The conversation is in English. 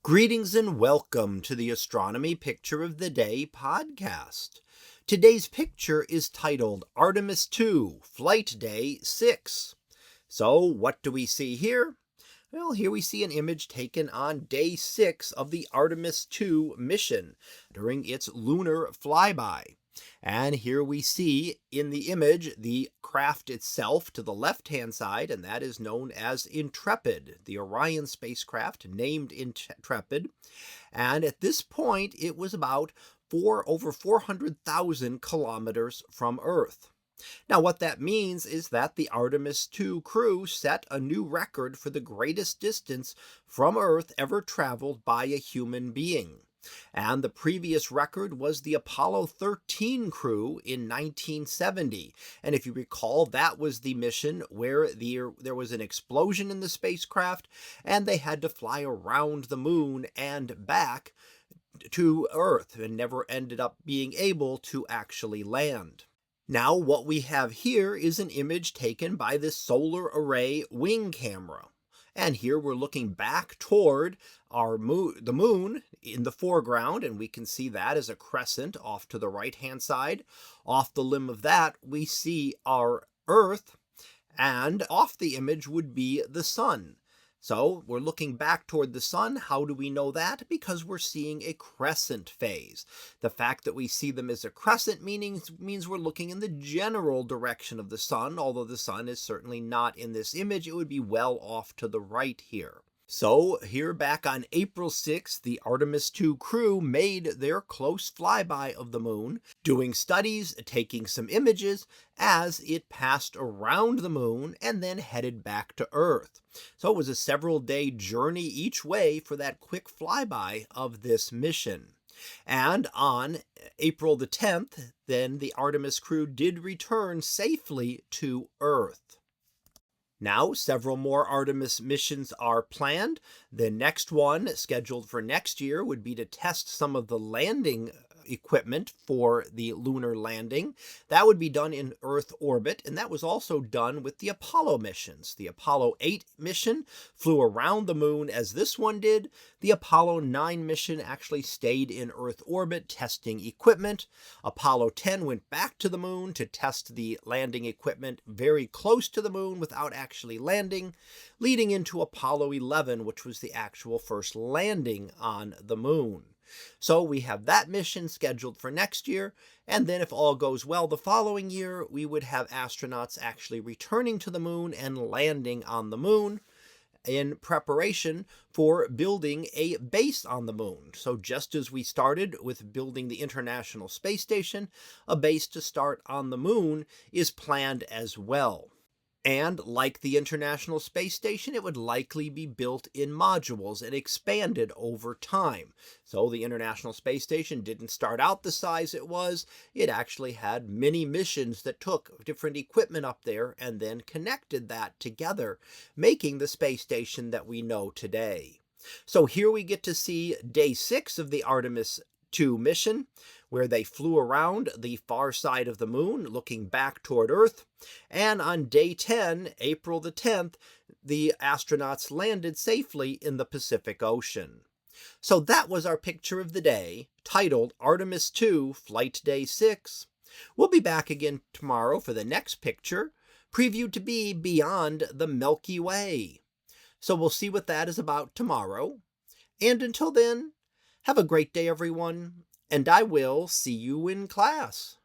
Greetings and welcome to the Astronomy Picture of the Day podcast. Today's picture is titled Artemis II, Flight Day 6. So what do we see here? Well, here we see an image taken on day 6 of the Artemis II mission during its lunar flyby. And here we see in the image the craft itself to the left-hand side, and that is known as Intrepid, the Orion spacecraft named Intrepid. And at this point, it was about over 400,000 kilometers from Earth. Now, what that means is that the Artemis II crew set a new record for the greatest distance from Earth ever traveled by a human being. And the previous record was the Apollo 13 crew in 1970. And if you recall, that was the mission where there was an explosion in the spacecraft and they had to fly around the moon and back to Earth and never ended up being able to actually land. Now, what we have here is an image taken by this solar array wing camera. And here we're looking back toward the moon in the foreground, and we can see that as a crescent off to the right-hand side. Off the limb of that, we see our Earth, and off the image would be the sun. So we're looking back toward the sun. How do we know that? Because we're seeing a crescent phase. The fact that we see them as a crescent means we're looking in the general direction of the sun, although the sun is certainly not in this image. It would be well off to the right here. So here back on April 6th, the Artemis II crew made their close flyby of the moon, doing studies, taking some images as it passed around the moon and then headed back to Earth. So it was a several-day journey each way for that quick flyby of this mission. And on April the 10th, then the Artemis crew did return safely to Earth. Now, several more Artemis missions are planned. The next one, scheduled for next year, would be to test some of the landing equipment for the lunar landing. That would be done in Earth orbit, and that was also done with the Apollo missions. The Apollo 8 mission flew around the moon as this one did. The Apollo 9 mission actually stayed in Earth orbit testing equipment. Apollo 10 went back to the moon to test the landing equipment very close to the moon without actually landing, leading into Apollo 11, which was the actual first landing on the moon. So we have that mission scheduled for next year, and then if all goes well the following year, we would have astronauts actually returning to the moon and landing on the moon in preparation for building a base on the moon. So just as we started with building the International Space Station, a base to start on the moon is planned as well. And like the International Space Station, it would likely be built in modules and expanded over time. So the International Space Station didn't start out the size it was. It actually had many missions that took different equipment up there and then connected that together, making the space station that we know today. So here we get to see day 6 of the Artemis II mission, where they flew around the far side of the moon, looking back toward Earth. And on day 10, April the 10th, the astronauts landed safely in the Pacific Ocean. So that was our picture of the day, titled Artemis II, Flight Day 6. We'll be back again tomorrow for the next picture, previewed to be Beyond the Milky Way. So we'll see what that is about tomorrow. And until then, have a great day, everyone, and I will see you in class.